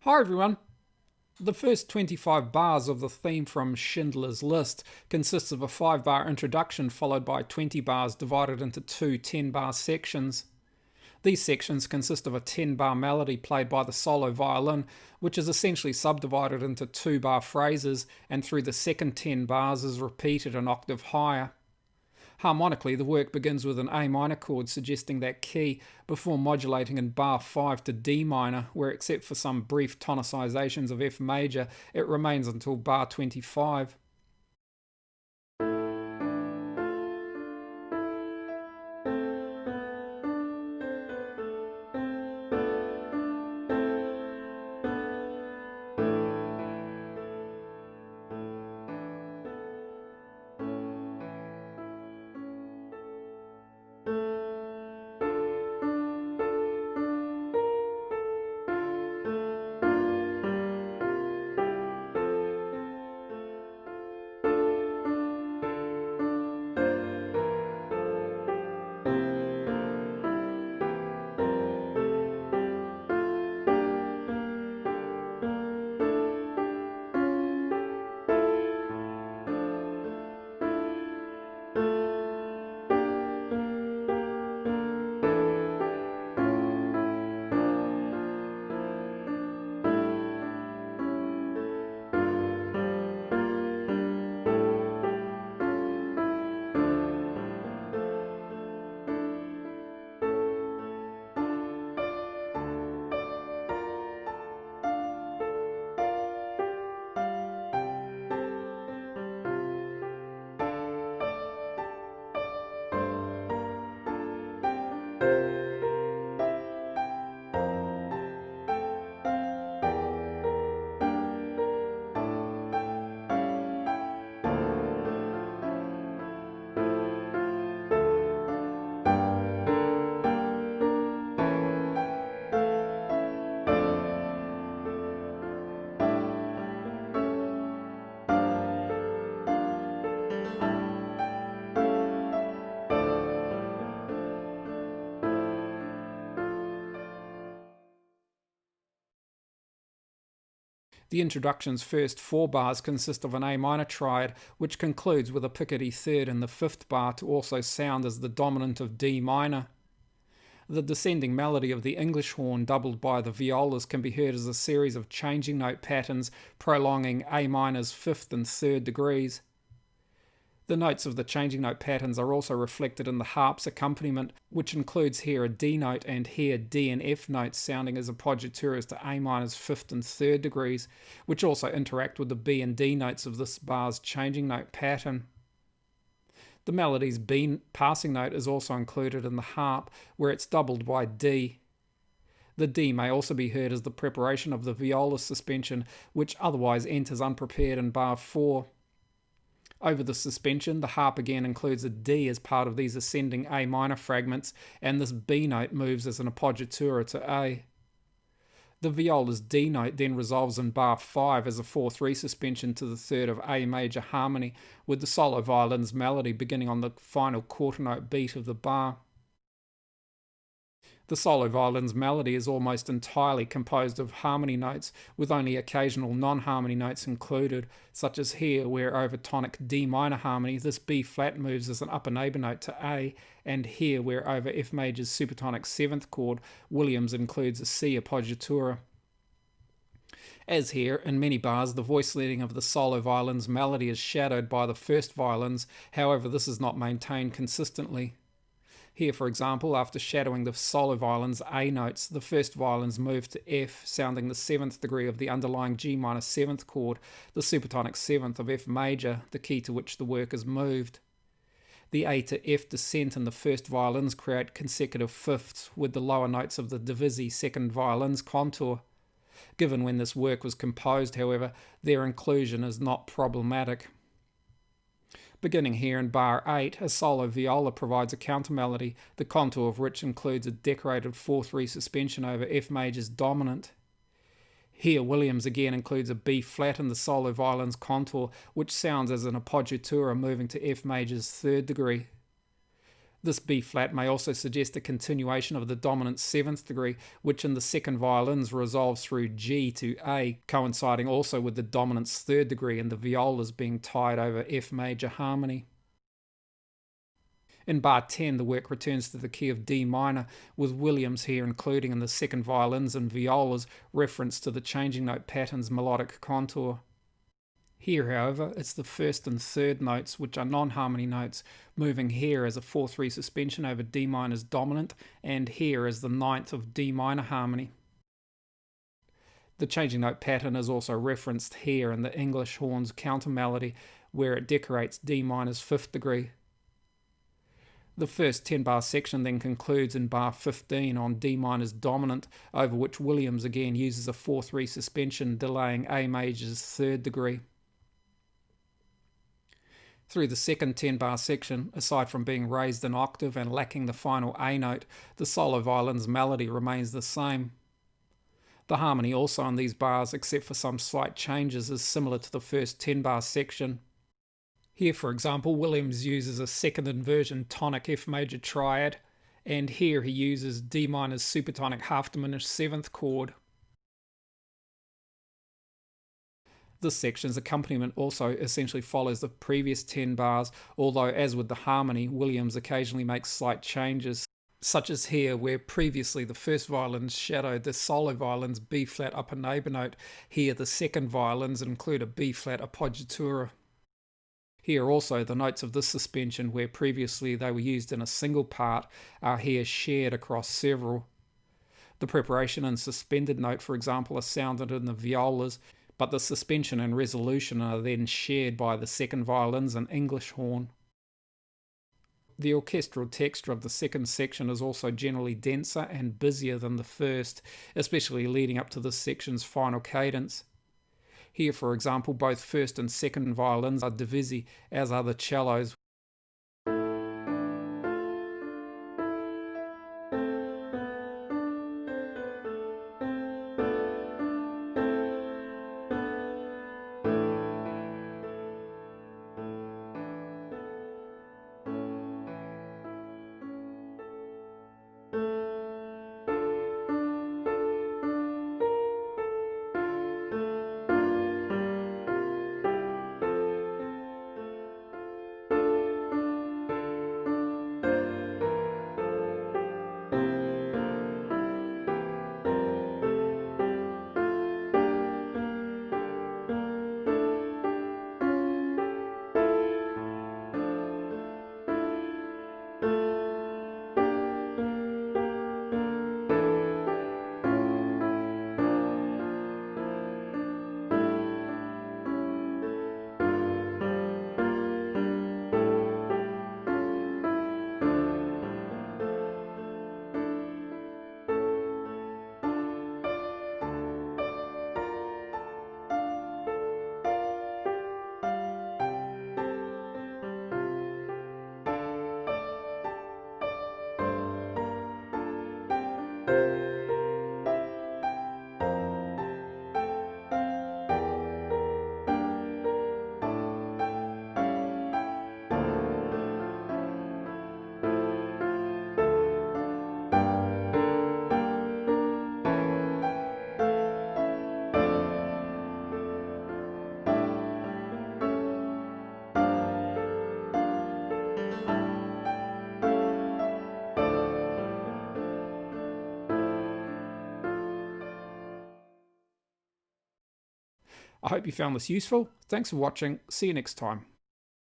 Hi everyone! The first 25 bars of the theme from Schindler's List consists of a 5-bar introduction followed by 20 bars divided into two 10-bar sections. These sections consist of a 10-bar melody played by the solo violin, which is essentially subdivided into 2-bar phrases, and through the second 10 bars is repeated an octave higher. Harmonically, the work begins with an A minor chord suggesting that key before modulating in bar 5 to D minor, where except for some brief tonicizations of F major, it remains until bar 25. The introduction's first 4 bars consist of an A minor triad, which concludes with a picardy third in the 5th bar to also sound as the dominant of D minor. The descending melody of the English horn doubled by the violas can be heard as a series of changing note patterns prolonging A minor's 5th and 3rd degrees. The notes of the changing note patterns are also reflected in the harp's accompaniment, which includes here a D note and here D and F notes sounding as appoggiaturas to A minor's 5th and 3rd degrees, which also interact with the B and D notes of this bar's changing note pattern. The melody's B passing note is also included in the harp, where it's doubled by D. The D may also be heard as the preparation of the viola suspension, which otherwise enters unprepared in bar 4. Over the suspension, the harp again includes a D as part of these ascending A minor fragments, and this B note moves as an appoggiatura to A. The viola's D note then resolves in bar 5 as a 4-3 suspension to the 3rd of A major harmony, with the solo violin's melody beginning on the final quarter note beat of the bar. The solo violin's melody is almost entirely composed of harmony notes, with only occasional non-harmony notes included, such as here, where over tonic D minor harmony, this B flat moves as an upper neighbour note to A, and here, where over F major's supertonic 7th chord, Williams includes a C appoggiatura. As here, in many bars, the voice leading of the solo violin's melody is shadowed by the first violins, however this is not maintained consistently. Here, for example, after shadowing the solo violin's A notes, the first violins move to F, sounding the 7th degree of the underlying G minor 7th chord, the supertonic 7th of F major, the key to which the work is moved. The A to F descent in the first violins create consecutive fifths with the lower notes of the divisi second violin's contour. Given when this work was composed, however, their inclusion is not problematic. Beginning here in bar 8, a solo viola provides a counter-melody, the contour of which includes a decorated 4-3 suspension over F major's dominant. Here Williams again includes a B flat in the solo violin's contour, which sounds as an appoggiatura moving to F major's 3rd degree. This B flat may also suggest a continuation of the dominant 7th degree, which in the second violins resolves through G to A, coinciding also with the dominant's 3rd degree and the violas being tied over F major harmony. In bar 10, the work returns to the key of D minor, with Williams here including in the second violins and violas reference to the changing note pattern's melodic contour. Here, however, it's the 1st and 3rd notes, which are non-harmony notes, moving here as a 4-3 suspension over D minor's dominant, and here as the 9th of D minor harmony. The changing note pattern is also referenced here in the English horn's counter melody, where it decorates D minor's 5th degree. The first 10-bar section then concludes in bar 15 on D minor's dominant, over which Williams again uses a 4-3 suspension, delaying A major's 3rd degree. Through the second 10-bar section, aside from being raised an octave and lacking the final A note, the solo violin's melody remains the same. The harmony also on these bars, except for some slight changes, is similar to the first 10-bar section. Here, for example, Williams uses a second inversion tonic F major triad, and here he uses D minor's supertonic half diminished 7th chord. This section's accompaniment also essentially follows the previous 10 bars, although as with the harmony, Williams occasionally makes slight changes, such as here where previously the first violins shadowed the solo violin's B-flat upper neighbour note. Here the second violins include a B-flat appoggiatura. Here also the notes of this suspension, where previously they were used in a single part, are here shared across several. The preparation and suspended note, for example, are sounded in the violas, but the suspension and resolution are then shared by the second violins and English horn. The orchestral texture of the second section is also generally denser and busier than the first, especially leading up to this section's final cadence. Here, for example, both first and second violins are divisi, as are the cellos. I hope you found this useful. Thanks for watching. See you next time.